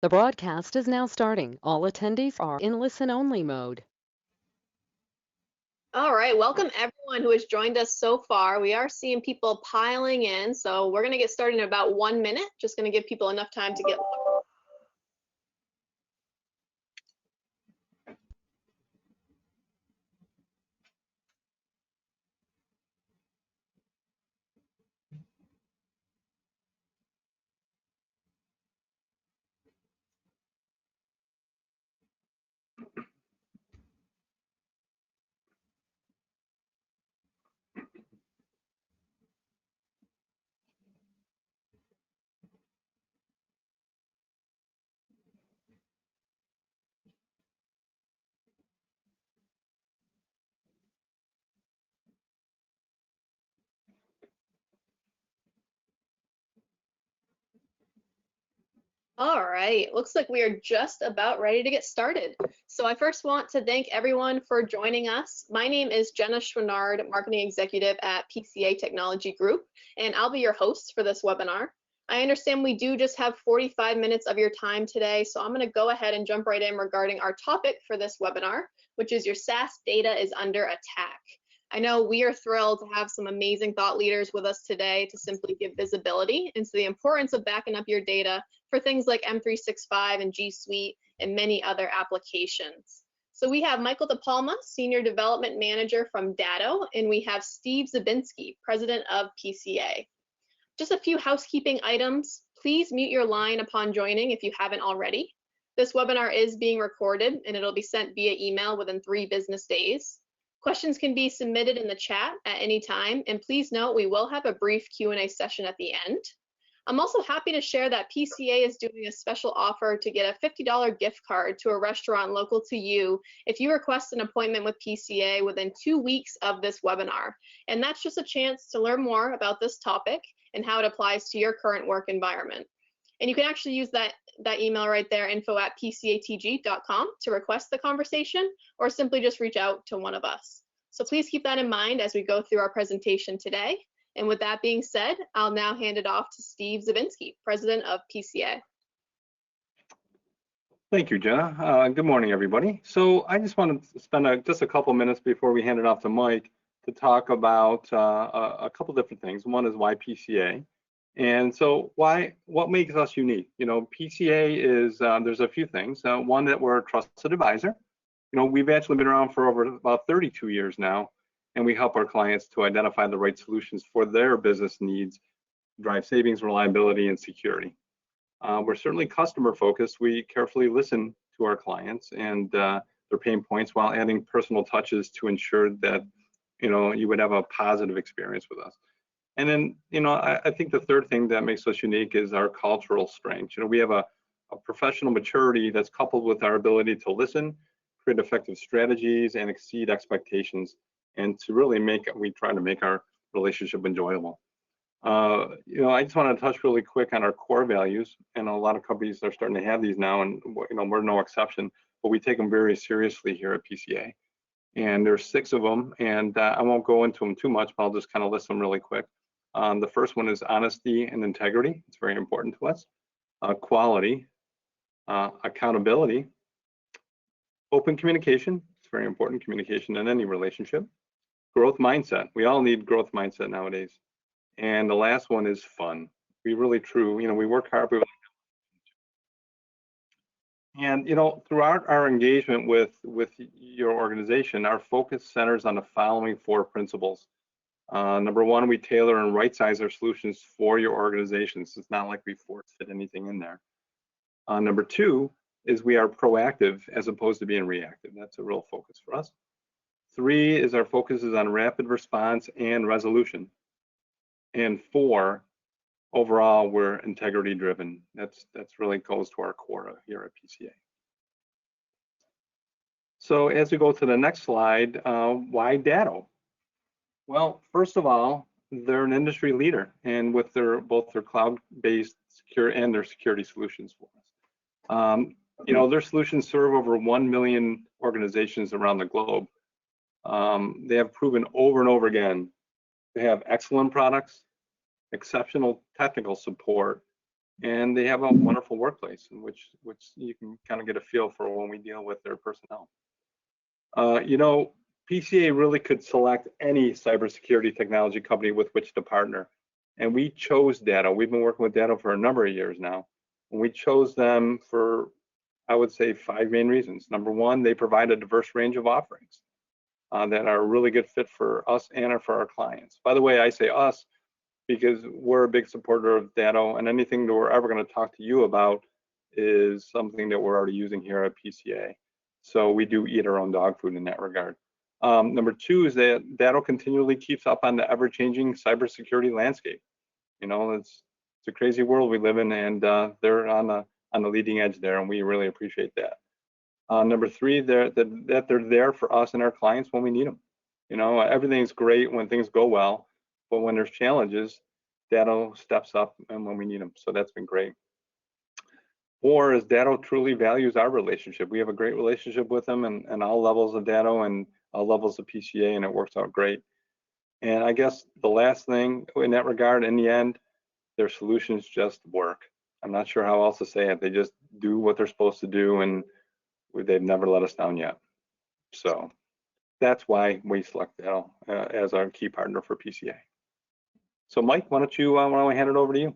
The broadcast is now starting. All attendees are in listen-only mode. All right, welcome everyone who has joined us so far. We are seeing people piling in, so we're going to get started in about 1 minute. Just going to give people enough time to get. All right, looks like we are just about ready to get started. So I first want to thank everyone for joining us. My name is Jenna Schwinard, Marketing Executive at PCA Technology Group, and I'll be your host for this webinar. I understand we do just have 45 minutes of your time today, so I'm going to go ahead and jump right in regarding our topic for this webinar, which is your SaaS data is under attack. I know we are thrilled to have some amazing thought leaders with us today to simply give visibility into the importance of backing up your data for things like M365 and G Suite and many other applications. So we have Michael DePalma, Senior Development Manager from Datto, and we have Steve Zabinski, President of PCA. Just a few housekeeping items. Please mute your line upon joining if you haven't already. This webinar is being recorded and it'll be sent via email within 3 business days. Questions can be submitted in the chat at any time, and please note we will have a brief Q&A session at the end. I'm also happy to share that PCA is doing a special offer to get a $50 gift card to a restaurant local to you if you request an appointment with PCA within 2 weeks of this webinar. And that's just a chance to learn more about this topic and how it applies to your current work environment. And you can actually use that email right there, info@pcatg.com, to request the conversation, or simply just reach out to one of us. So please keep that in mind as we go through our presentation today. And with that being said, I'll now hand it off to Steve Zabinski, President of PCA. Thank you, Jenna. Good morning, everybody. So I just want to spend just a couple minutes before we hand it off to Mike to talk about a couple different things. One is why PCA. And so what makes us unique? You know, PCA is, there's a few things. One, that we're a trusted advisor. You know, we've actually been around for over about 32 years now, and we help our clients to identify the right solutions for their business needs, drive savings, reliability, and security. We're certainly customer focused. We carefully listen to our clients and their pain points while adding personal touches to ensure that, you know, you would have a positive experience with us. And then, you know, I think the third thing that makes us unique is our cultural strength. You know, we have a professional maturity that's coupled with our ability to listen, create effective strategies, and exceed expectations, and to really we try to make our relationship enjoyable. You know, I just want to touch really quick on our core values, and a lot of companies are starting to have these now, and you know, we're no exception, but we take them very seriously here at PCA. And there's 6 of them, and I won't go into them too much, but I'll just kind of list them really quick. The first one is honesty and integrity. It's very important to us. Quality, accountability, open communication. It's very important, communication in any relationship. Growth mindset. We all need growth mindset nowadays. And the last one is fun. We really you know, we work hard. And you know, throughout our engagement with your organization, our focus centers on the following 4 principles. Number 1, we tailor and right-size our solutions for your organizations. It's not like we force fit anything in there. Number 2 is we are proactive as opposed to being reactive. That's a real focus for us. 3 is our focus is on rapid response and resolution. And 4, overall, we're integrity driven. That's really goes to our core here at PCA. So as we go to the next slide, why Datto? Well, first of all, they're an industry leader, and with both their cloud-based secure and their security solutions for us. You know, their solutions serve over 1 million organizations around the globe. They have proven over and over again they have excellent products, exceptional technical support, and they have a wonderful workplace in which you can kind of get a feel for when we deal with their personnel. You know, PCA really could select any cybersecurity technology company with which to partner. And we chose Datto. We've been working with Datto for a number of years now. And we chose them for, I would say, 5 main reasons. Number one, they provide a diverse range of offerings that are a really good fit for us and for our clients. By the way, I say us because we're a big supporter of Datto, and anything that we're ever going to talk to you about is something that we're already using here at PCA. So we do eat our own dog food in that regard. Number two is that Datto continually keeps up on the ever-changing cybersecurity landscape. You know, it's a crazy world we live in, and they're on the leading edge there, and we really appreciate that. Number three, that they're there for us and our clients when we need them. You know, everything's great when things go well, but when there's challenges, Datto steps up and when we need them. So that's been great. Four is Datto truly values our relationship. We have a great relationship with them and all levels of Datto and all levels of PCA, and it works out great. And I guess the last thing in that regard, in the end, their solutions just work. I'm not sure how else to say it. They just do what they're supposed to do, and they've never let us down yet. So that's why we select Datto as our key partner for PCA. So Mike, why don't I hand it over to you?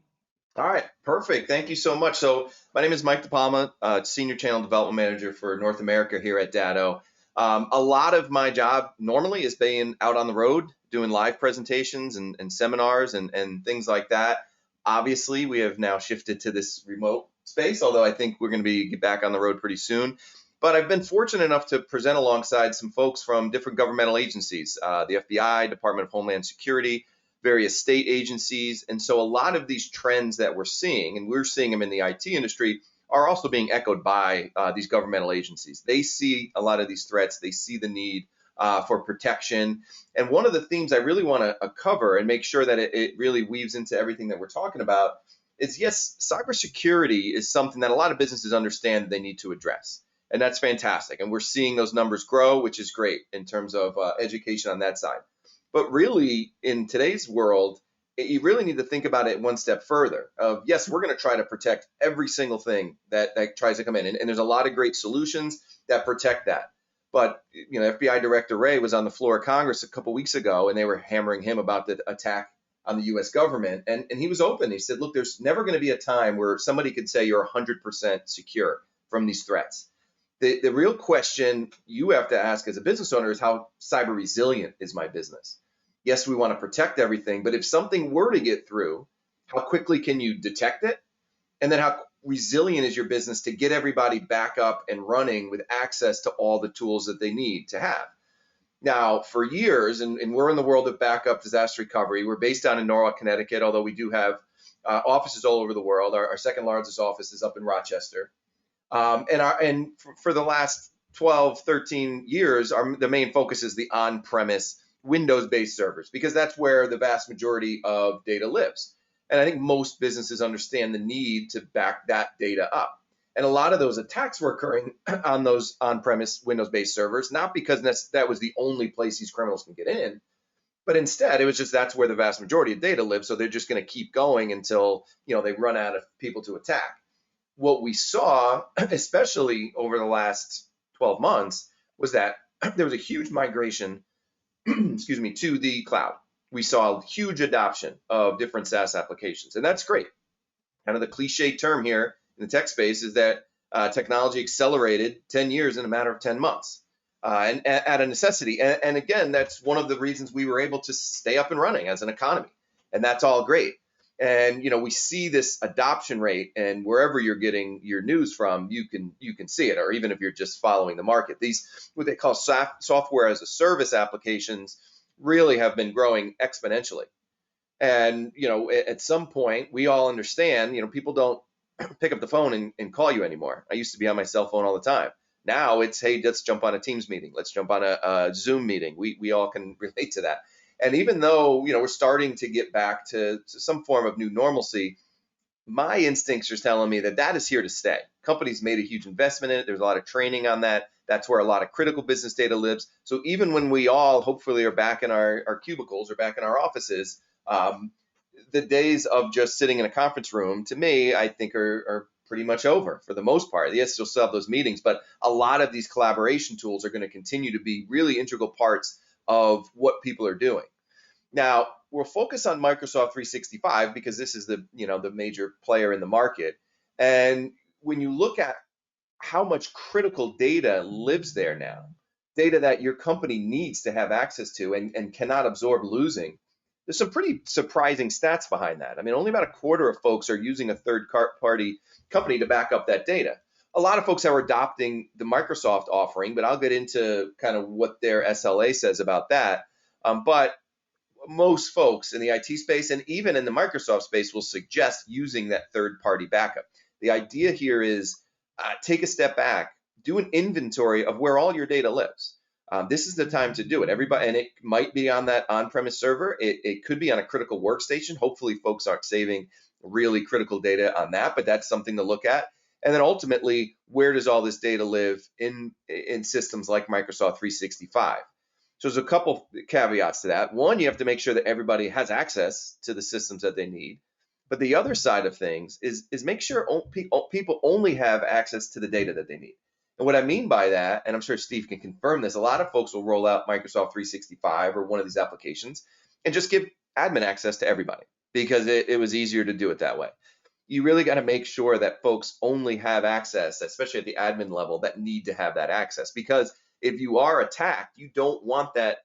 All right, perfect. Thank you so much. So my name is Mike DePalma, Senior Channel Development Manager for North America here at Datto. A lot of my job normally is being out on the road, doing live presentations and seminars and things like that. Obviously, we have now shifted to this remote space, although I think we're going to be back on the road pretty soon. But I've been fortunate enough to present alongside some folks from different governmental agencies, the FBI, Department of Homeland Security, various state agencies. And so a lot of these trends that we're seeing, and we're seeing them in the IT industry, are also being echoed by these governmental agencies. They see a lot of these threats. They see the need for protection. And one of the themes I really want to cover and make sure that it really weaves into everything that we're talking about is, yes, cybersecurity is something that a lot of businesses understand that they need to address. And that's fantastic. And we're seeing those numbers grow, which is great in terms of education on that side. But really, in today's world, you really need to think about it one step further. Yes, we're going to try to protect every single thing that tries to come in. And there's a lot of great solutions that protect that. But, you know, FBI Director Wray was on the floor of Congress a couple weeks ago, and they were hammering him about the attack on the U.S. government. And he was open. He said, look, there's never going to be a time where somebody could say you're 100% secure from these threats. The real question you have to ask as a business owner is, how cyber resilient is my business? Yes, we want to protect everything, but if something were to get through, how quickly can you detect it? And then how resilient is your business to get everybody back up and running with access to all the tools that they need to have? Now, for years, and we're in the world of backup disaster recovery, we're based down in Norwalk, Connecticut, although we do have offices all over the world. Our second largest office is up in Rochester. And for the last 12, 13 years, the main focus is the on-premise Windows-based servers, because that's where the vast majority of data lives. And I think most businesses understand the need to back that data up. And a lot of those attacks were occurring on those on-premise Windows-based servers, not because that was the only place these criminals can get in, but instead it was just that's where the vast majority of data lives. So they're just going to keep going until, you know, they run out of people to attack. What we saw, especially over the last 12 months, was that there was a huge migration, excuse me, to the cloud. We saw a huge adoption of different SaaS applications, and that's great. Kind of the cliche term here in the tech space is that technology accelerated 10 years in a matter of 10 months, and at a necessity. And again, that's one of the reasons we were able to stay up and running as an economy, and that's all great. And you know, we see this adoption rate, and wherever you're getting your news from, you can see it, or even if you're just following the market, these what they call software as a service applications really have been growing exponentially. And you know, at some point, we all understand, you know, people don't pick up the phone and call you anymore. I used to be on my cell phone all the time. Now it's, hey, let's jump on a Teams meeting, let's jump on a Zoom meeting. We all can relate to that. And even though, you know, we're starting to get back to some form of new normalcy, my instincts are telling me that is here to stay. Companies made a huge investment in it. There's a lot of training on that. That's where a lot of critical business data lives. So even when we all hopefully are back in our cubicles or back in our offices, the days of just sitting in a conference room, to me, I think are pretty much over for the most part. Yes, you'll still have those meetings, but a lot of these collaboration tools are going to continue to be really integral parts of what people are doing. Now, we'll focus on Microsoft 365 because this is the major player in the market. And when you look at how much critical data lives there now, data that your company needs to have access to and cannot absorb losing, there's some pretty surprising stats behind that. I mean, only about a quarter of folks are using a third-party company to back up that data. A lot of folks are adopting the Microsoft offering, but I'll get into kind of what their SLA says about that. But most folks in the IT space and even in the Microsoft space will suggest using that third-party backup. The idea here is take a step back, do an inventory of where all your data lives. This is the time to do it. Everybody, and it might be on that on-premise server. It could be on a critical workstation. Hopefully, folks aren't saving really critical data on that, but that's something to look at. And then ultimately, where does all this data live in systems like Microsoft 365? So there's a couple caveats to that. One, you have to make sure that everybody has access to the systems that they need. But the other side of things is make sure people only have access to the data that they need. And what I mean by that, and I'm sure Steve can confirm this, a lot of folks will roll out Microsoft 365 or one of these applications and just give admin access to everybody because it was easier to do it that way. You really got to make sure that folks only have access, especially at the admin level, that need to have that access. Because if you are attacked, you don't want that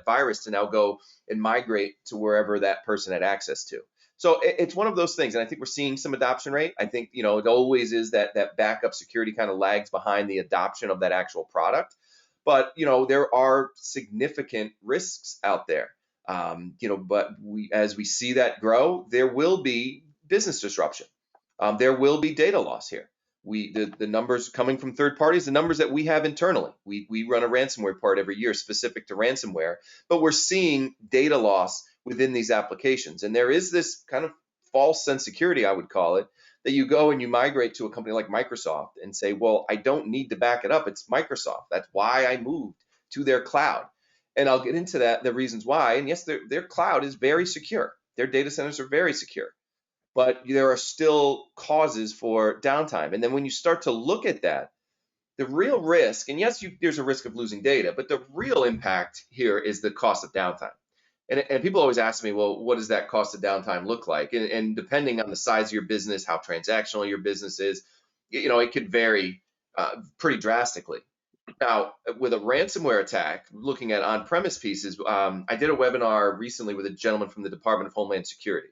virus to now go and migrate to wherever that person had access to. So it's one of those things, and I think we're seeing some adoption rate. I think, it always is that backup security kind of lags behind the adoption of that actual product. But, there are significant risks out there. But as we see that grow, there will be business disruption. There will be data loss here. The numbers coming from third parties, the numbers that we have internally. We run a ransomware report every year specific to ransomware, but we're seeing data loss within these applications. And there is this kind of false sense of security, I would call it, that you go and you migrate to a company like Microsoft and say, well, I don't need to back it up. It's Microsoft. That's why I moved to their cloud. And I'll get into that, the reasons why. And yes, their cloud is very secure. Their data centers are very secure. But there are still causes for downtime. And then when you start to look at that, the real risk, and yes, there's a risk of losing data, but the real impact here is the cost of downtime. And people always ask me, well, what does that cost of downtime look like? And depending on the size of your business, how transactional your business is, it could vary pretty drastically. Now, with a ransomware attack, looking at on-premise pieces, I did a webinar recently with a gentleman from the Department of Homeland Security.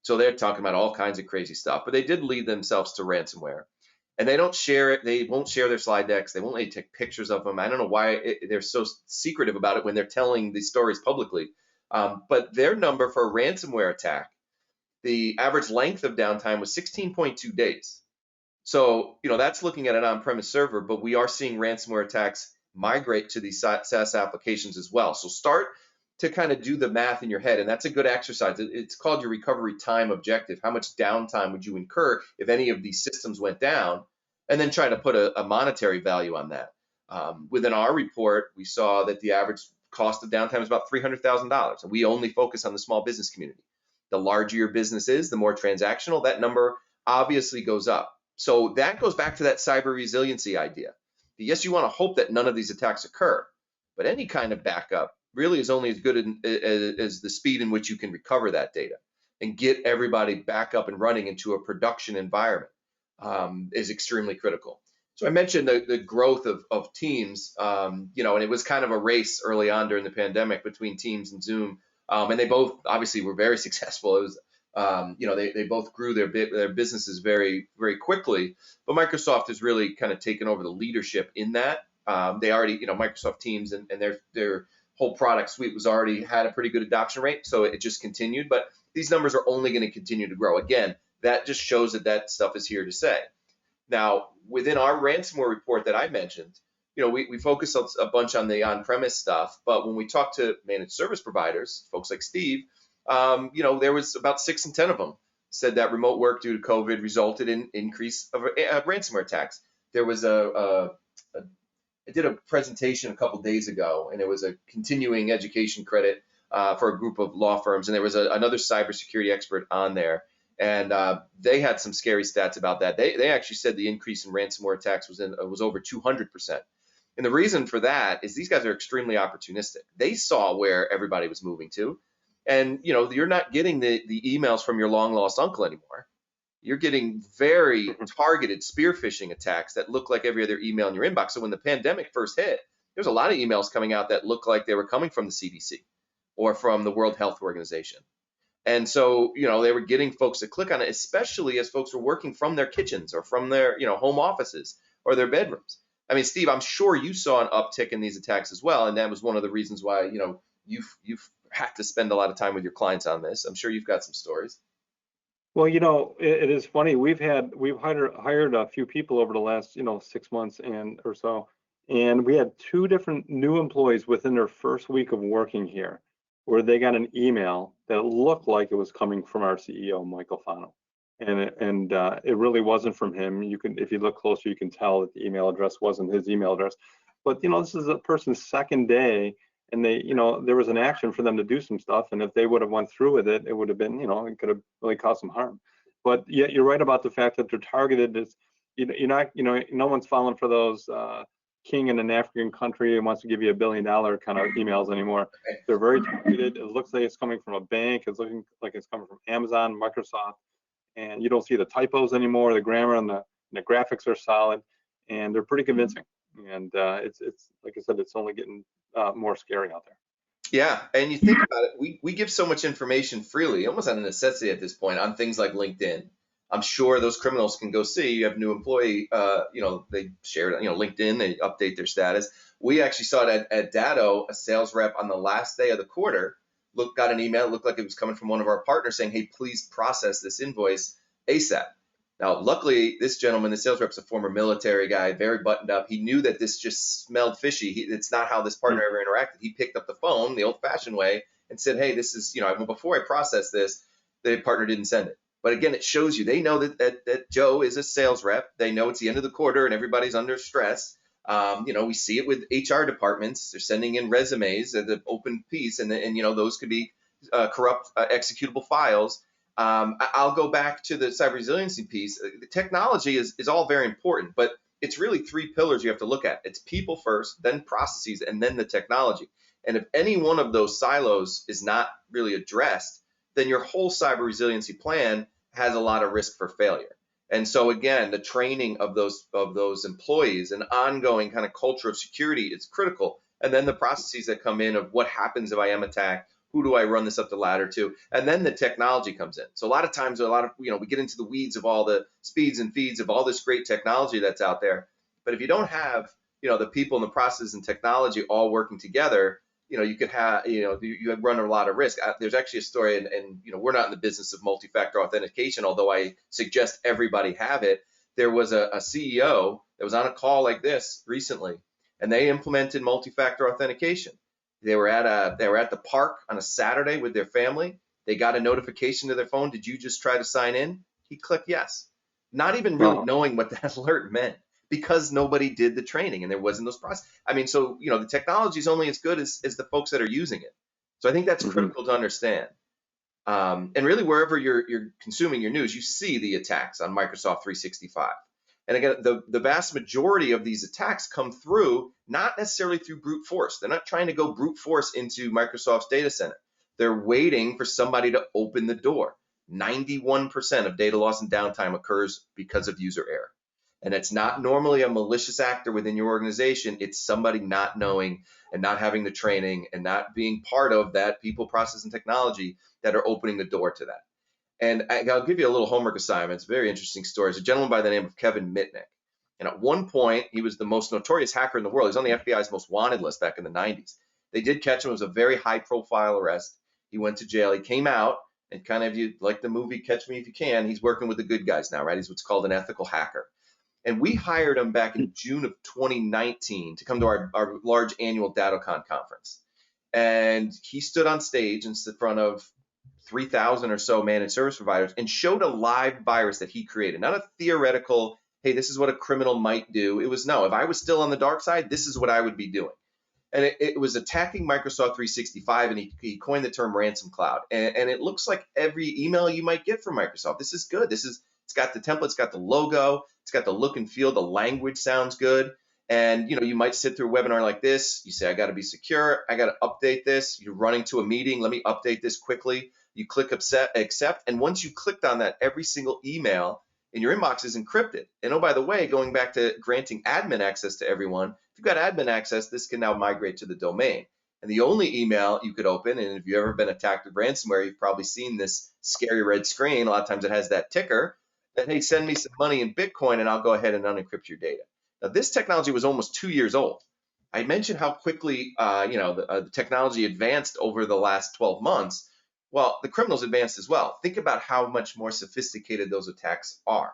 So they're talking about all kinds of crazy stuff, but they did lead themselves to ransomware. And they don't share it. They won't share their slide decks. They won't let you take pictures of them. I don't know why they're so secretive about it when they're telling these stories publicly. But their number for a ransomware attack, the average length of downtime was 16.2 days. So, that's looking at an on-premise server, but we are seeing ransomware attacks migrate to these SaaS applications as well. So start to kind of do the math in your head, and that's a good exercise. It's called your recovery time objective. How much downtime would you incur if any of these systems went down? And then try to put a monetary value on that. Within our report, we saw that the average cost of downtime is about $300,000, and we only focus on the small business community. The larger your business is, the more transactional, that number obviously goes up. So that goes back to that cyber resiliency idea. Yes, you want to hope that none of these attacks occur, but any kind of backup really is only as good as the speed in which you can recover that data and get everybody back up and running into a production environment is extremely critical. So I mentioned the growth of Teams, and it was kind of a race early on during the pandemic between Teams and Zoom, and they both obviously were very successful. It was, they both grew their businesses very, very quickly, but Microsoft has really kind of taken over the leadership in that. They already, Microsoft Teams and their whole product suite had a pretty good adoption rate, so it just continued. But these numbers are only going to continue to grow. Again, that just shows that stuff is here to stay. Now, within our ransomware report that I mentioned, we focus a bunch on the on-premise stuff, but when we talk to managed service providers, folks like Steve, there was about 6 in 10 of them said that remote work due to COVID resulted in increase of ransomware attacks. There was I did a presentation a couple days ago, and it was a continuing education credit for a group of law firms, and there was another cybersecurity expert on there, and they had some scary stats about that. They actually said the increase in ransomware attacks was over 200%. And the reason for that is these guys are extremely opportunistic. They saw where everybody was moving to, and you're not getting the emails from your long lost uncle anymore. You're getting very targeted spear phishing attacks that look like every other email in your inbox. So when the pandemic first hit, there's a lot of emails coming out that look like they were coming from the CDC or from the World Health Organization. And so, they were getting folks to click on it, especially as folks were working from their kitchens or from their, home offices or their bedrooms. I mean, Steve, I'm sure you saw an uptick in these attacks as well. And that was one of the reasons why, you've had to spend a lot of time with your clients on this. I'm sure you've got some stories. Well, it is funny. We've hired a few people over the last, 6 months or so, and we had 2 different new employees within their first week of working here, where they got an email that looked like it was coming from our CEO, Michael Fano, and it really wasn't from him. If you look closer, you can tell that the email address wasn't his email address. But this is a person's second day, and they, there was an action for them to do some stuff, and if they would have went through with it, it would have been, it could have really caused some harm. But yet you're right about the fact that they're targeted. You're not, no one's falling for those king in an African country who wants to give you $1 billion kind of emails anymore. They're very targeted. It looks like it's coming from a bank. It's looking like it's coming from Amazon, Microsoft, and you don't see the typos anymore. The grammar and the graphics are solid, and they're pretty convincing. And it's like I said, it's only getting more scary out there. Yeah, and you think about it, we give so much information freely, almost out of necessity at this point, on things like LinkedIn. I'm sure those criminals can go see you have a new employee, they share it, LinkedIn, they update their status. We actually saw it at Datto, a sales rep on the last day of the quarter, got an email, it looked like it was coming from one of our partners saying, hey, please process this invoice ASAP. Now, luckily, this gentleman, the sales rep's a former military guy, very buttoned up. He knew that this just smelled fishy. It's not how this partner ever interacted. He picked up the phone the old-fashioned way and said, hey, this is, before I process this, the partner didn't send it. But again, it shows you they know that Joe is a sales rep. They know it's the end of the quarter and everybody's under stress. We see it with HR departments. They're sending in resumes at the open piece, and those could be corrupt executable files. I'll go back to the cyber resiliency piece. The technology is all very important, but it's really 3 pillars you have to look at. It's people first, then processes, and then the technology. And if any one of those silos is not really addressed, then your whole cyber resiliency plan has a lot of risk for failure. And so again, the training of those employees and ongoing kind of culture of security is critical. And then the processes that come in of what happens if I am attacked, who do I run this up the ladder to? And then the technology comes in. So a lot of times, we get into the weeds of all the speeds and feeds of all this great technology that's out there. But if you don't have, the people and the process and technology all working together, you could have, you run a lot of risk. There's actually a story, and we're not in the business of multi-factor authentication, although I suggest everybody have it. There was a CEO that was on a call like this recently, and they implemented multi-factor authentication. They were at the park on a Saturday with their family. They got a notification to their phone. Did you just try to sign in? He clicked yes, not even really knowing what that alert meant, because nobody did the training and there wasn't those processes. I mean, so the technology is only as good as the folks that are using it. So I think that's critical to understand. And really, wherever you're consuming your news, you see the attacks on Microsoft 365. And again, the vast majority of these attacks come through not necessarily through brute force. They're not trying to go brute force into Microsoft's data center. They're waiting for somebody to open the door. 91% of data loss and downtime occurs because of user error. And it's not normally a malicious actor within your organization. It's somebody not knowing and not having the training and not being part of that people, process, and technology that are opening the door to that. And I'll give you a little homework assignment. It's a very interesting story. It's a gentleman by the name of Kevin Mitnick. And at one point, he was the most notorious hacker in the world. He's on the FBI's most wanted list back in the 90s. They did catch him. It was a very high-profile arrest. He went to jail. He came out, and kind of, you like the movie Catch Me If You Can, he's working with the good guys now, right? He's what's called an ethical hacker. And we hired him back in June of 2019 to come to our large annual DattoCon conference. And he stood on stage in front of 3,000 or so managed service providers and showed a live virus that he created, not a theoretical, hey, this is what a criminal might do. It was, no, if I was still on the dark side, this is what I would be doing. and it was attacking Microsoft 365, and he coined the term ransom cloud. And it looks like every email you might get from Microsoft. This is good. It's got the template, it's got the logo, it's got the look and feel, the language sounds good. And you might sit through a webinar like this. You say, I got to be secure. I got to update this. You're running to a meeting. Let me update this quickly. You click accept. And once you clicked on that, every single email in your inbox is encrypted. And oh, by the way, going back to granting admin access to everyone, if you've got admin access, this can now migrate to the domain. And the only email you could open, and if you've ever been attacked with ransomware, you've probably seen this scary red screen. A lot of times it has that ticker that, hey, send me some money in Bitcoin and I'll go ahead and unencrypt your data. Now, this technology was almost 2 years old. I mentioned how quickly the technology advanced over the last 12 months. Well, the criminals advanced as well. Think about how much more sophisticated those attacks are.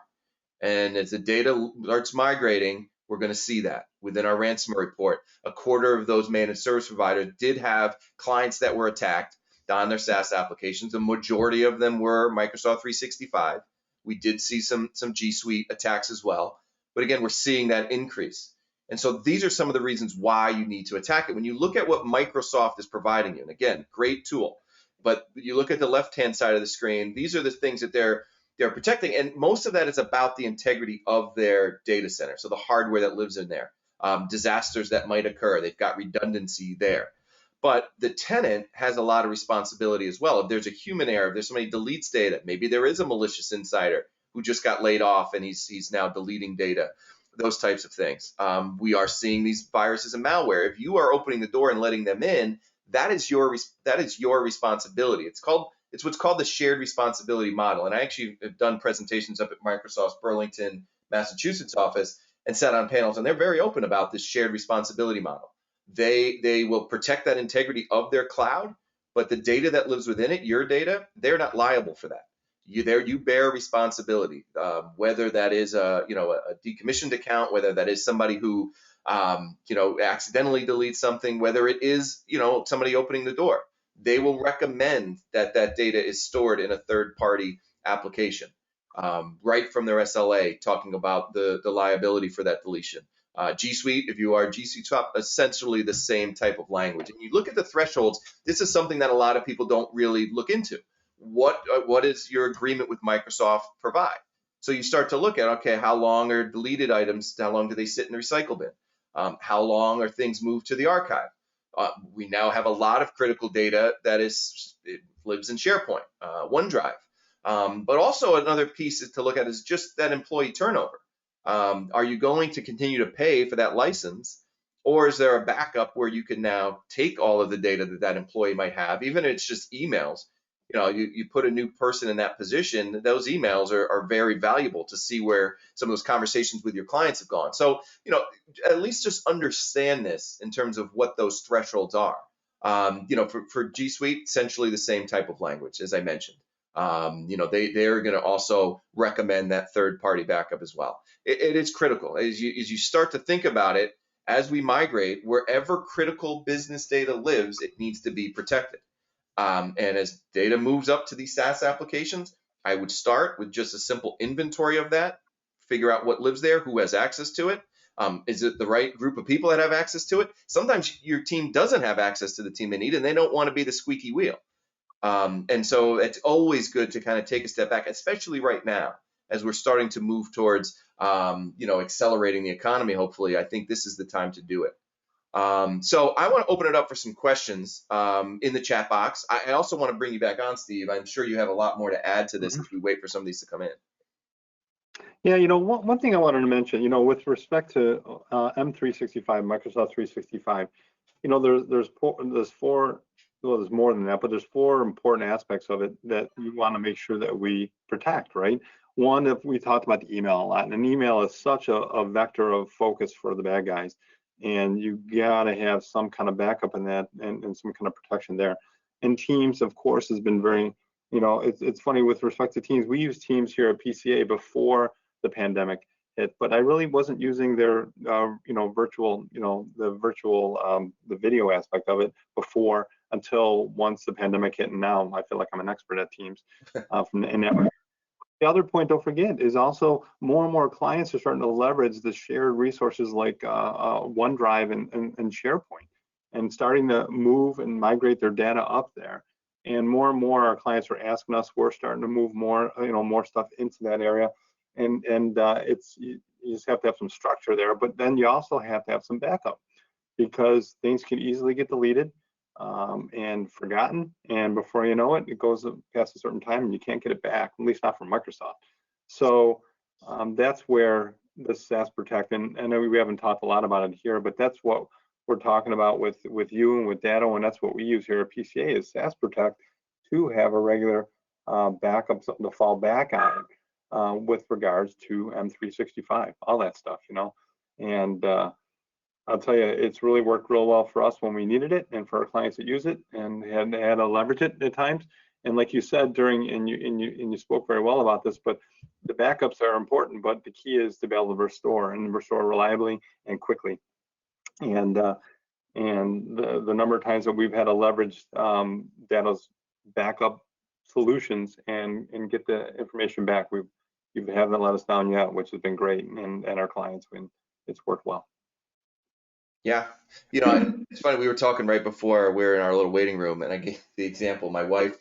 And as the data starts migrating, we're going to see that within our ransomware report. A quarter of those managed service providers did have clients that were attacked on their SaaS applications. The majority of them were Microsoft 365. We did see some G Suite attacks as well. But again, we're seeing that increase. And so these are some of the reasons why you need to attack it. When you look at what Microsoft is providing you, and again, great tool, but you look at the left-hand side of the screen, these are the things that they're protecting. And most of that is about the integrity of their data center. So the hardware that lives in there, disasters that might occur, they've got redundancy there. But the tenant has a lot of responsibility as well. If there's a human error, if there's somebody deletes data, maybe there is a malicious insider who just got laid off and he's now deleting data, those types of things. We are seeing these viruses and malware. If you are opening the door and letting them in, that is your responsibility. It's what's called the shared responsibility model. And I actually have done presentations up at Microsoft's Burlington, Massachusetts office and sat on panels, and they're very open about this shared responsibility model. They will protect that integrity of their cloud, but the data that lives within it, your data, they're not liable for that. You bear responsibility, whether that is a decommissioned account, whether that is somebody who accidentally deletes something, whether it is somebody opening the door. They will recommend that data is stored in a third-party application, right from their SLA, talking about the liability for that deletion. G Suite, if you are G Suite, essentially the same type of language. And you look at the thresholds. This is something that a lot of people don't really look into. What is your agreement with Microsoft provide? So you start to look at, okay, how long are deleted items? How long do they sit in the recycle bin? How long are things moved to the archive? We now have a lot of critical data that lives in SharePoint, OneDrive. But also another piece to look at is just that employee turnover. Are you going to continue to pay for that license? Or is there a backup where you can now take all of the data that employee might have, even if it's just emails? You put a new person in that position, those emails are very valuable to see where some of those conversations with your clients have gone. So, at least just understand this in terms of what those thresholds are. For G Suite, essentially the same type of language, as I mentioned. They're going to also recommend that third-party backup as well. It is critical. As you start to think about it, as we migrate, wherever critical business data lives, it needs to be protected. And as data moves up to these SaaS applications, I would start with just a simple inventory of that, figure out what lives there, who has access to it. Is it the right group of people that have access to it? Sometimes your team doesn't have access to the team they need, and they don't want to be the squeaky wheel. And so it's always good to kind of take a step back, especially right now, as we're starting to move towards, accelerating the economy. Hopefully, I think this is the time to do it. So I want to open it up for some questions in the chat box. I also want to bring you back on, Steve. I'm sure you have a lot more to add to this as we wait for some of these to come in. Yeah, one thing I wanted to mention, with respect to M365, Microsoft 365, there's four. Well, there's more than that, but there's four important aspects of it that you want to make sure that we protect, right? One, if we talked about the email a lot, and an email is such a vector of focus for the bad guys, and you gotta have some kind of backup in that and some kind of protection there. And Teams, of course, has been very, it's funny with respect to Teams. We used Teams here at PCA before the pandemic hit, but I really wasn't using their, virtual, the video aspect of it before until once the pandemic hit. And now I feel like I'm an expert at Teams in that way. The other point, don't forget, is also more and more clients are starting to leverage the shared resources like OneDrive and SharePoint. and starting to move and migrate their data up there. And more our clients are asking us, we're starting to move more, more stuff into that area. And it's, you just have to have some structure there, but then you also have to have some backup, because things can easily get deleted and forgotten, and before you know it, it goes past a certain time and you can't get it back, at least not from Microsoft. So that's where the SaaS Protect, and I know we haven't talked a lot about it here, but that's what we're talking about with you and with Datto, and that's what we use here at PCA is SaaS Protect, to have a regular backup, something to fall back on with regards to M365, all that stuff, and I'll tell you, it's really worked real well for us when we needed it, and for our clients that use it and had to leverage it at times. And like you said, and you spoke very well about this, but the backups are important, but the key is to be able to restore reliably and quickly. And the number of times that we've had to leverage Datto's backup solutions and get the information back, you haven't let us down yet, which has been great, and our clients, it's worked well. Yeah, and it's funny, we were talking right before we were in our little waiting room, and I gave the example. My wife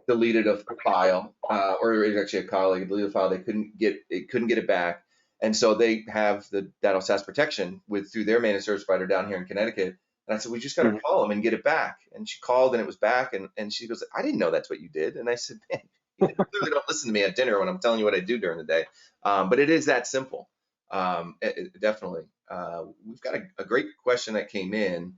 deleted a file, or it was actually a colleague deleted a file. They couldn't get it back, and so they have the Datto SaaS Protection through their managed service provider down here in Connecticut. And I said, we just got to call them and get it back. And she called, and it was back, and she goes, I didn't know that's what you did. And I said, man, you clearly don't listen to me at dinner when I'm telling you what I do during the day. But it is that simple. Definitely. We've got a great question that came in.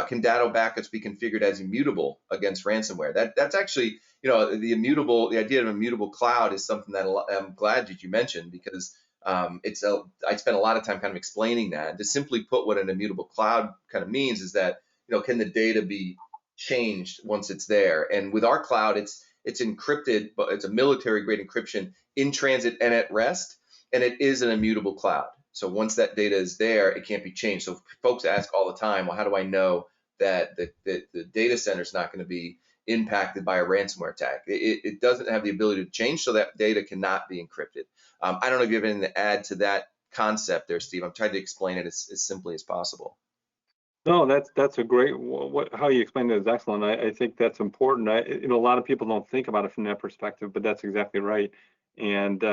Can Datto backups be configured as immutable against ransomware? That's actually, the idea of immutable cloud is something that I'm glad that you mentioned, because I spent a lot of time kind of explaining that. To simply put, what an immutable cloud kind of means is that, can the data be changed once it's there? And with our cloud, it's encrypted, but it's a military grade encryption in transit and at rest, and it is an immutable cloud. So once that data is there, it can't be changed. So folks ask all the time, well, how do I know that the data center is not going to be impacted by a ransomware attack? It doesn't have the ability to change, so that data cannot be encrypted. I don't know if you have anything to add to that concept there, Steve. I'm trying to explain it as simply as possible. No, that's a great, how you explained it is excellent. I think that's important. A lot of people don't think about it from that perspective, but that's exactly right. And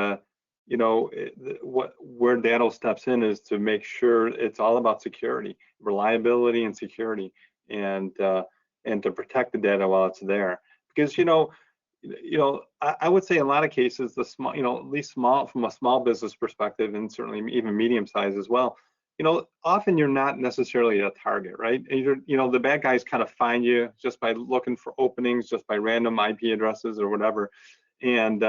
where Datto steps in is to make sure it's all about security, reliability, and security, and to protect the data while it's there. Because I would say in a lot of cases, the small, at least small, from a small business perspective, and certainly even medium size as well, often you're not necessarily a target, right? And the bad guys kind of find you just by looking for openings, just by random IP addresses or whatever. And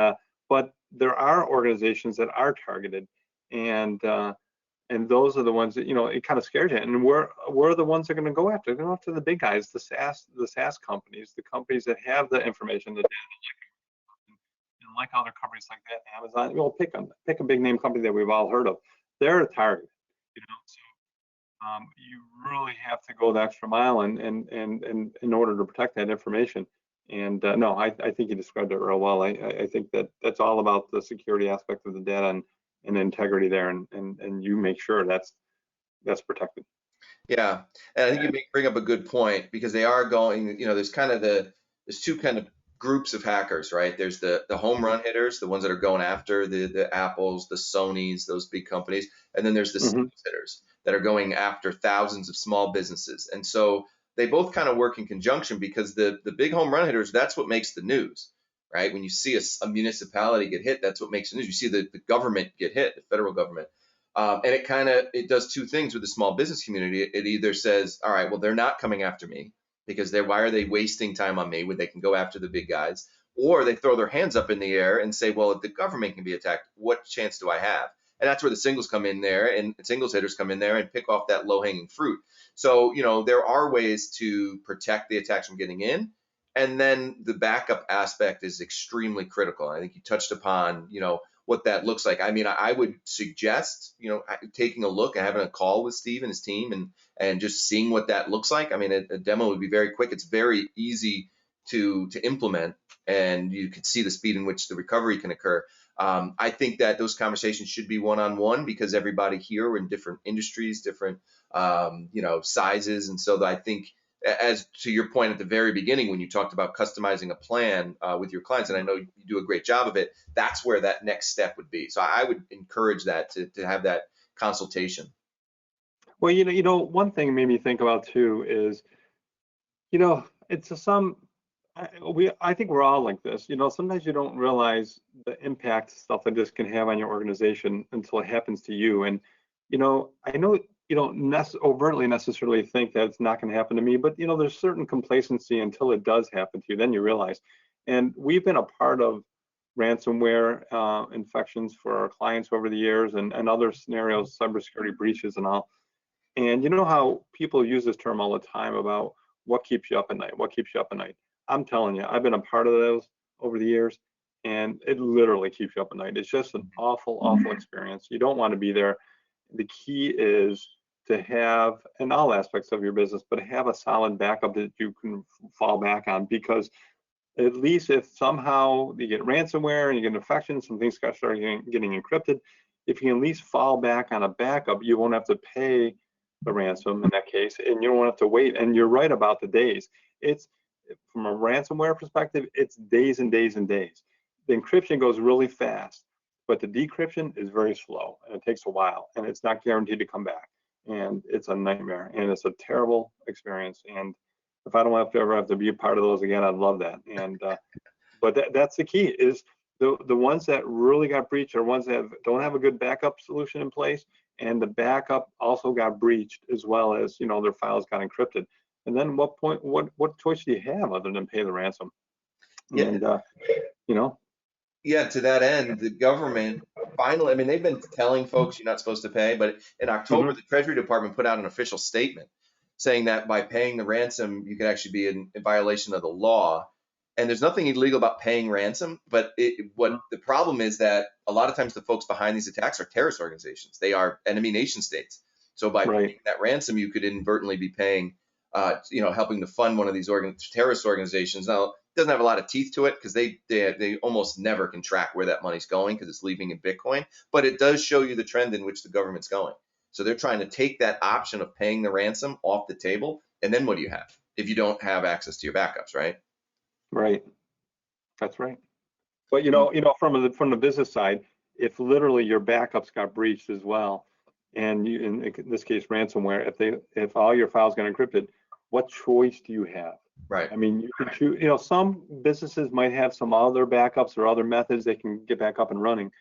but there are organizations that are targeted, and those are the ones that it kind of scares you. And we're the ones that are going to go after. They're going after the big guys, the SaaS companies, the companies that have the information, the data, like other companies like that, Amazon. We'll pick a big name company that we've all heard of. They're a target. So you really have to go the extra mile and in order to protect that information. And no, I think you described it real well. I think that's all about the security aspect of the data and integrity there, and you make sure that's protected. Yeah, and I think you bring up a good point, because they are going, there's two kind of groups of hackers, right? There's the home run hitters, the ones that are going after the Apples, the Sonys, those big companies, and then there's the singles hitters that are going after thousands of small businesses. And so they both kind of work in conjunction, because the big home run hitters, that's what makes the news, right? When you see a municipality get hit, that's what makes the news. You see the government get hit, the federal government. And it does two things with the small business community. It either says, all right, well, they're not coming after me, because why are they wasting time on me when they can go after the big guys? Or they throw their hands up in the air and say, well, if the government can be attacked, what chance do I have? And that's where the singles come in there, and singles hitters come in there and pick off that low-hanging fruit. So, there are ways to protect the attacks from getting in. And then the backup aspect is extremely critical. I think you touched upon, what that looks like. I mean, I would suggest, taking a look and having a call with Steve and his team and just seeing what that looks like. I mean, a demo would be very quick. It's very easy to implement, and you can see the speed in which the recovery can occur. I think that those conversations should be one-on-one because everybody here are in different industries, different sizes, and so I think, as to your point at the very beginning when you talked about customizing a plan with your clients, and I know you do a great job of it, that's where that next step would be. So I would encourage that to have that consultation. Well, one thing made me think about too is, it's I think we're all like this. Sometimes you don't realize the impact stuff like this can have on your organization until it happens to you. And, I know you don't overtly necessarily think that it's not going to happen to me, but, there's certain complacency until it does happen to you, then you realize. And we've been a part of ransomware infections for our clients over the years and other scenarios, cybersecurity breaches and all. And you know how people use this term all the time about what keeps you up at night, what keeps you up at night. I'm telling you, I've been a part of those over the years, and it literally keeps you up at night. It's just an awful, awful experience. You don't want to be there. The key is to have, in all aspects of your business, but have a solid backup that you can fall back on, because at least if somehow you get ransomware and you get an infection, some things start getting encrypted, if you can at least fall back on a backup, you won't have to pay the ransom in that case, and you don't have to wait. And you're right about the days. It's, from a ransomware perspective, it's days and days and days. The encryption goes really fast, but the decryption is very slow, and it takes a while, and it's not guaranteed to come back. And it's a nightmare, and it's a terrible experience. And if I don't ever have to be a part of those again, I'd love that. And but that's the key, is the ones that really got breached are ones that don't have a good backup solution in place, and the backup also got breached, as well as their files got encrypted. And then what choice do you have other than pay the ransom? Yeah. And Yeah, to that end, the government finally, I mean, they've been telling folks you're not supposed to pay, but in October, the Treasury Department put out an official statement saying that by paying the ransom, you could actually be in violation of the law. And there's nothing illegal about paying ransom, but what the problem is that a lot of times the folks behind these attacks are terrorist organizations. They are enemy nation states. So by paying that ransom, you could inadvertently be paying, helping to fund one of these terrorist organizations. Now, it doesn't have a lot of teeth to it because they almost never can track where that money's going because it's leaving in Bitcoin, but it does show you the trend in which the government's going. So they're trying to take that option of paying the ransom off the table. And then what do you have if you don't have access to your backups, right? Right. That's right. But from the business side, if literally your backups got breached as well, and you, in this case ransomware, if all your files got encrypted, what choice do you have? Right. I mean, you can choose. Some businesses might have some other backups or other methods they can get back up and running.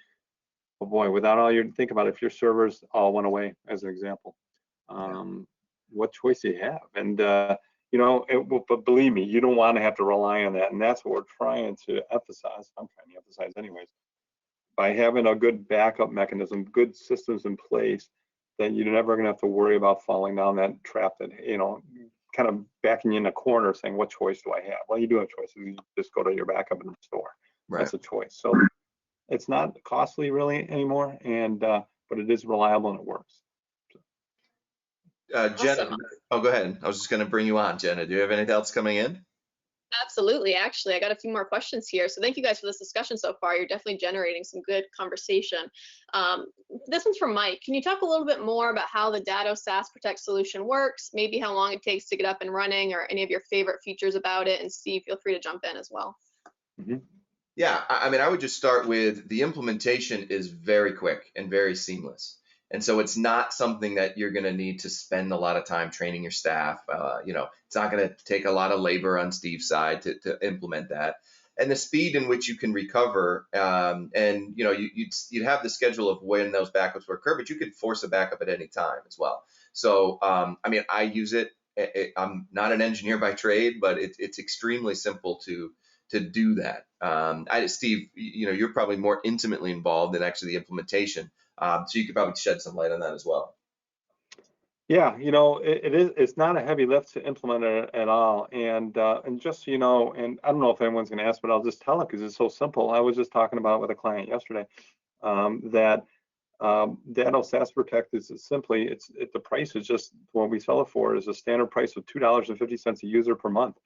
But boy, without all your, think about it, if your servers all went away, as an example, what choice do you have? And but believe me, you don't want to have to rely on that, and that's what we're trying to emphasize. I'm trying to emphasize, anyways, by having a good backup mechanism, good systems in place, then you're never going to have to worry about falling down that trap that kind of backing you in a corner, saying, "What choice do I have?" Well, you do have choices. You just go to your backup and restore. Right. That's a choice. So it's not costly really anymore, and but it is reliable and it works. Jenna, Awesome. oh, go ahead. I was just going to bring you on, Jenna. Do you have anything else coming in? Absolutely. Actually, I got a few more questions here. So thank you guys for this discussion so far. You're definitely generating some good conversation. This one's from Mike. Can you talk a little bit more about how the Datto SaaS Protect solution works, maybe how long it takes to get up and running, or any of your favorite features about it? And Steve, feel free to jump in as well. Mm-hmm. Yeah, I mean, I would just start with the implementation is very quick and very seamless. And so it's not something that you're going to need to spend a lot of time training your staff. It's not going to take a lot of labor on Steve's side to implement that. And the speed in which you can recover, you'd have the schedule of when those backups will occur, but you could force a backup at any time as well. So, I use it. I'm not an engineer by trade, but it's extremely simple to do that. Steve, you're probably more intimately involved in actually the implementation. So you could probably shed some light on that as well. Yeah, it's not a heavy lift to implement it at all. And just so you know, and I don't know if anyone's going to ask, but I'll just tell it because it's so simple. I was just talking about it with a client yesterday, that Datto SaaS Protect is simply, the price is just, what we sell it for is a standard price of $2.50 a user per month.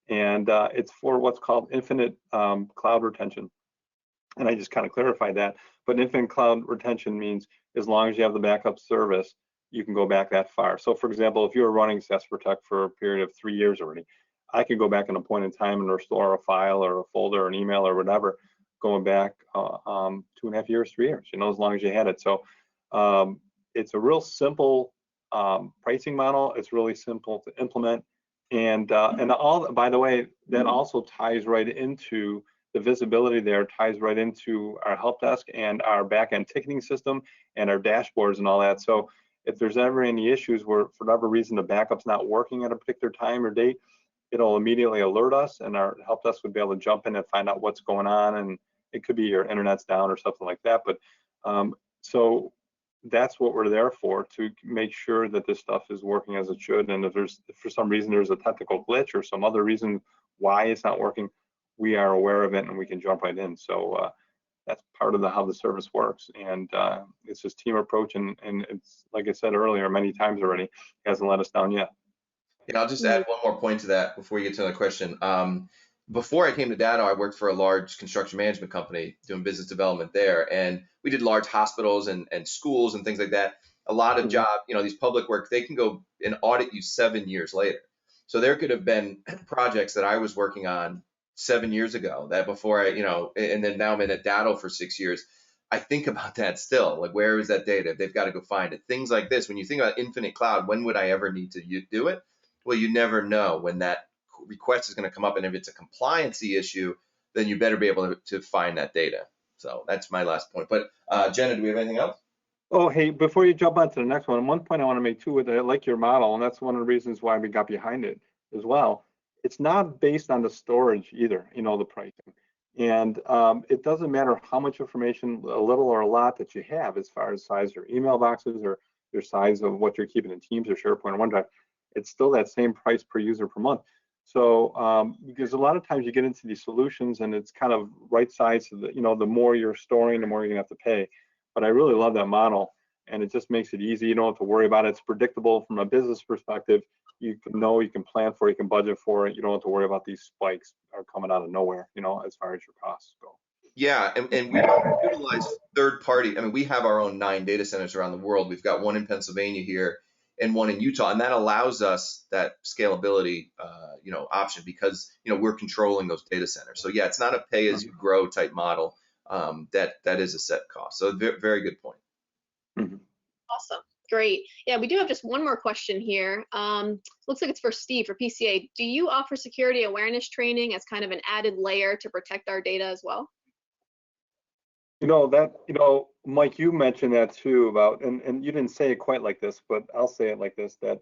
And it's for what's called infinite cloud retention. And I just kind of clarified that. But infinite cloud retention means as long as you have the backup service, you can go back that far. So for example, if you were running SaaS Protect for a period of 3 years already, I could go back in a point in time and restore a file or a folder or an email or whatever, going back 2.5 years, 3 years, as long as you had it. So it's a real simple pricing model. It's really simple to implement. And all, by the way, that also ties right into the visibility there, ties right into our help desk and our back-end ticketing system and our dashboards and all that. So if there's ever any issues where for whatever reason the backup's not working at a particular time or date, it'll immediately alert us, and our help desk would be able to jump in and find out what's going on. And it could be your internet's down or something like that. But so that's what we're there for, to make sure that this stuff is working as it should. And if for some reason there's a technical glitch or some other reason why it's not working, we are aware of it and we can jump right in. So that's part of how the service works. And it's this team approach, and it's, like I said earlier many times already, it hasn't let us down yet. And I'll just add one more point to that before you get to another question. Before I came to Datto, I worked for a large construction management company doing business development there. And we did large hospitals and schools and things like that. A lot of job, these public work, they can go and audit you 7 years later. So there could have been projects that I was working on 7 years ago that before and then now I'm in at Datto for 6 years. I think about that still, like, where is that data? They've got to go find it. Things like this, when you think about infinite cloud, when would I ever need to do it? Well, you never know when that request is going to come up, and if it's a compliancy issue, then you better be able to find that data. So that's my last point. But Jenna, do we have anything else? Oh, hey, before you jump on to the next one point I want to make too, with it, I like your model, and that's one of the reasons why we got behind it as well. It's not based on the storage either, the pricing. And it doesn't matter how much information, a little or a lot, that you have as far as size of your email boxes or your size of what you're keeping in Teams or SharePoint or OneDrive. It's still that same price per user per month. So because a lot of times you get into these solutions and it's kind of right size, so that, the more you're storing, the more you're gonna have to pay. But I really love that model, and it just makes it easy. You don't have to worry about it. It's predictable from a business perspective. You can know, you can plan for it, you can budget for it. You don't have to worry about these spikes are coming out of nowhere, as far as your costs go. Yeah, and we utilize third party. I mean, we have our own 9 data centers around the world. We've got one in Pennsylvania here and one in Utah, and that allows us that scalability, option, because we're controlling those data centers. So yeah, it's not a pay as you grow type model. That is a set cost. So very good point. Awesome. Great. Yeah, we do have just one more question here. Looks like it's for Steve for PCA. Do you offer security awareness training as kind of an added layer to protect our data as well? Mike, you mentioned that too about, and you didn't say it quite like this, but I'll say it like this, that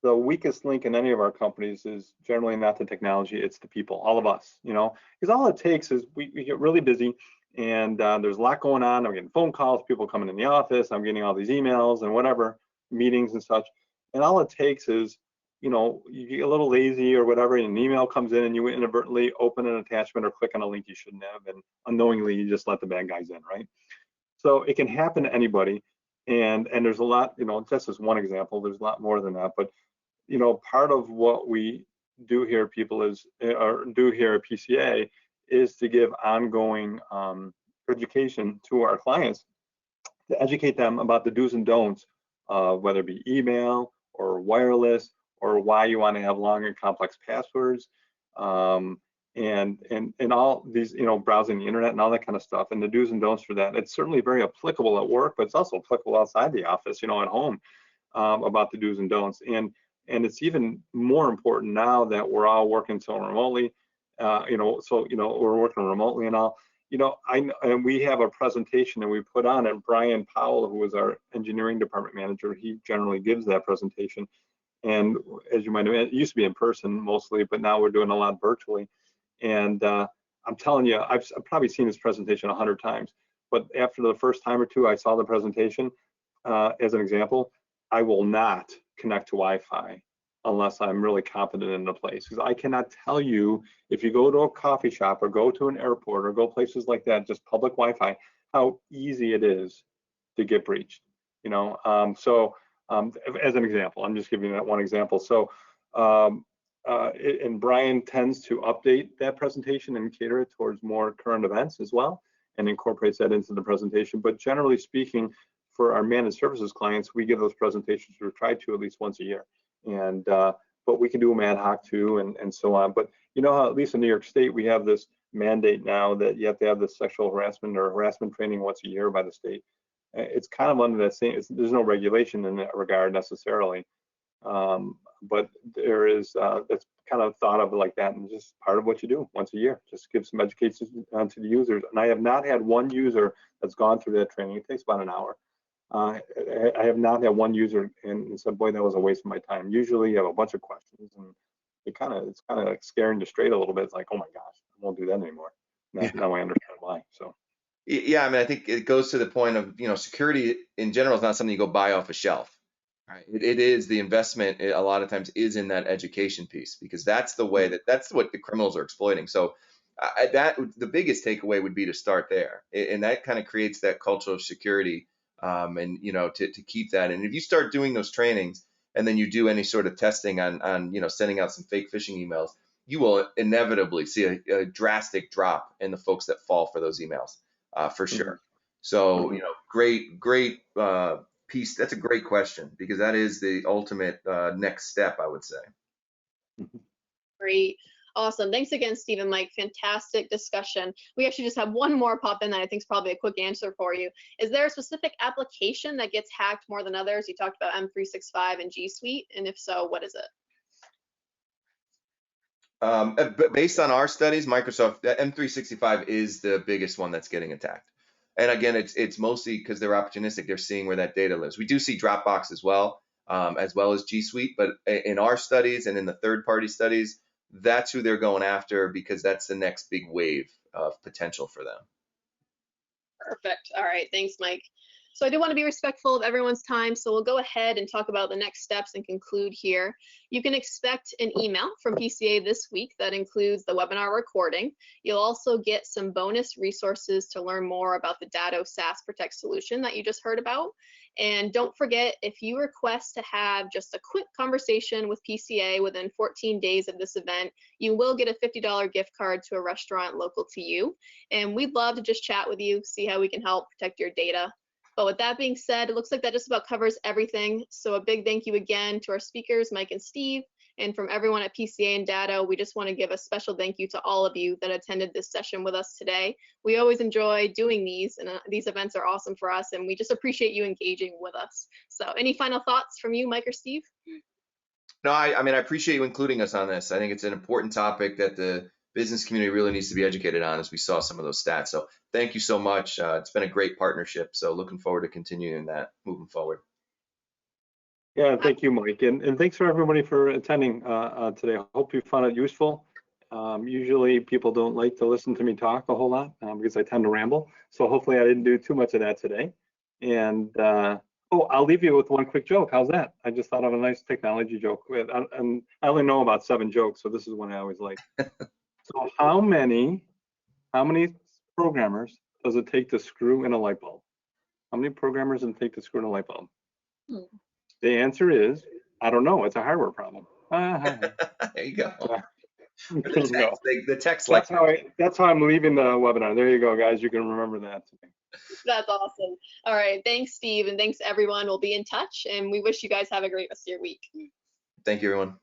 the weakest link in any of our companies is generally not the technology, it's the people, all of us, because all it takes is we get really busy, and there's a lot going on. I'm getting phone calls, people coming in the office, I'm getting all these emails and whatever, meetings and such. And all it takes is, you get a little lazy or whatever, and an email comes in and you inadvertently open an attachment or click on a link you shouldn't have, and unknowingly you just let the bad guys in, right? So it can happen to anybody. And there's a lot, just as one example, there's a lot more than that. But, part of what we do here, do here at PCA, is to give ongoing education to our clients, to educate them about the do's and don'ts, whether it be email or wireless, or why you want to have long and complex passwords, and all these, browsing the internet and all that kind of stuff, and the do's and don'ts for that. It's certainly very applicable at work, but it's also applicable outside the office, at home, about the do's and don'ts. And it's even more important now that we're all working so remotely, we're working remotely and all. And we have a presentation that we put on, and Brian Powell, who was our engineering department manager, he generally gives that presentation. And as you might know, it used to be in person mostly, but now we're doing a lot virtually. And I'm telling you, I've probably seen this presentation 100 times, but after the first time or two I saw the presentation, as an example, I will not connect to Wi-Fi unless I'm really confident in the place. Because I cannot tell you, if you go to a coffee shop or go to an airport or go places like that, just public Wi-Fi, how easy it is to get breached. As an example, I'm just giving you that one example. So, and Brian tends to update that presentation and cater it towards more current events as well. and incorporates that into the presentation. But generally speaking, for our managed services clients, we give those presentations, or try to, at least once a year. And but we can do them ad hoc too, and so on. But you know how, at least in New York State, we have this mandate now that you have to have this sexual harassment or harassment training once a year by the state. It's kind of under that same, there's no regulation in that regard necessarily. But there is, that's kind of thought of like that, and just part of what you do once a year. Just give some education to the users. And I have not had one user that's gone through that training. It takes about an hour. I have not had one user and said, boy, that was a waste of my time. Usually you have a bunch of questions, and it's kind of like scaring you straight a little bit. It's like, oh my gosh, I won't do that anymore. Now I understand why. So. Yeah, I mean, I think it goes to the point of, security in general is not something you go buy off a shelf. Right. It is the investment. A lot of times is in that education piece, because that's the way that's what the criminals are exploiting. So that the biggest takeaway would be to start there, and that kind of creates that culture of security, and to keep that. And if you start doing those trainings, and then you do any sort of testing on sending out some fake phishing emails, you will inevitably see a drastic drop in the folks that fall for those emails, for sure. So great piece. That's a great question, because that is the ultimate next step, I would say. Great. Awesome. Thanks again, Steve and Mike. Fantastic discussion. We actually just have one more pop in that I think is probably a quick answer for you. Is there a specific application that gets hacked more than others? You talked about M365 and G Suite, and if so, what is it? Based on our studies, Microsoft M365 is the biggest one that's getting attacked. And again, it's mostly because they're opportunistic. They're seeing where that data lives. We do see Dropbox as well as G Suite. But in our studies and in the third-party studies, that's who they're going after, because that's the next big wave of potential for them. Perfect. All right. Thanks, Mike. So I do want to be respectful of everyone's time, so we'll go ahead and talk about the next steps and conclude here. You can expect an email from PCA this week that includes the webinar recording. You'll also get some bonus resources to learn more about the Datto SaaS Protect solution that you just heard about. And don't forget, if you request to have just a quick conversation with PCA within 14 days of this event, you will get a $50 gift card to a restaurant local to you. And we'd love to just chat with you, see how we can help protect your data. But with that being said, it looks like that just about covers everything. So a big thank you again to our speakers, Mike and Steve, and from everyone at PCA and Datto. We just want to give a special thank you to all of you that attended this session with us today. We always enjoy doing these, and these events are awesome for us, and we just appreciate you engaging with us. So any final thoughts from you, Mike or Steve? No, I mean, I appreciate you including us on this. I think it's an important topic that the business community really needs to be educated on, as we saw some of those stats. So thank you so much. It's been a great partnership. So looking forward to continuing that moving forward. Yeah, thank you, Mike. And thanks for everybody for attending today. I hope you found it useful. Usually people don't like to listen to me talk a whole lot because I tend to ramble. So hopefully I didn't do too much of that today. And I'll leave you with one quick joke. How's that? I just thought of a nice technology joke. And I only know about 7 jokes, so this is one I always like. So how many programmers does it take to screw in a light bulb? How many programmers does it take to screw in a light bulb? The answer is, I don't know. It's a hardware problem. There you go. The text that's how I'm leaving the webinar. There you go, guys. You can remember that. That's awesome. All right. Thanks, Steve. And thanks, everyone. We'll be in touch. And we wish you guys have a great rest of your week. Thank you, everyone.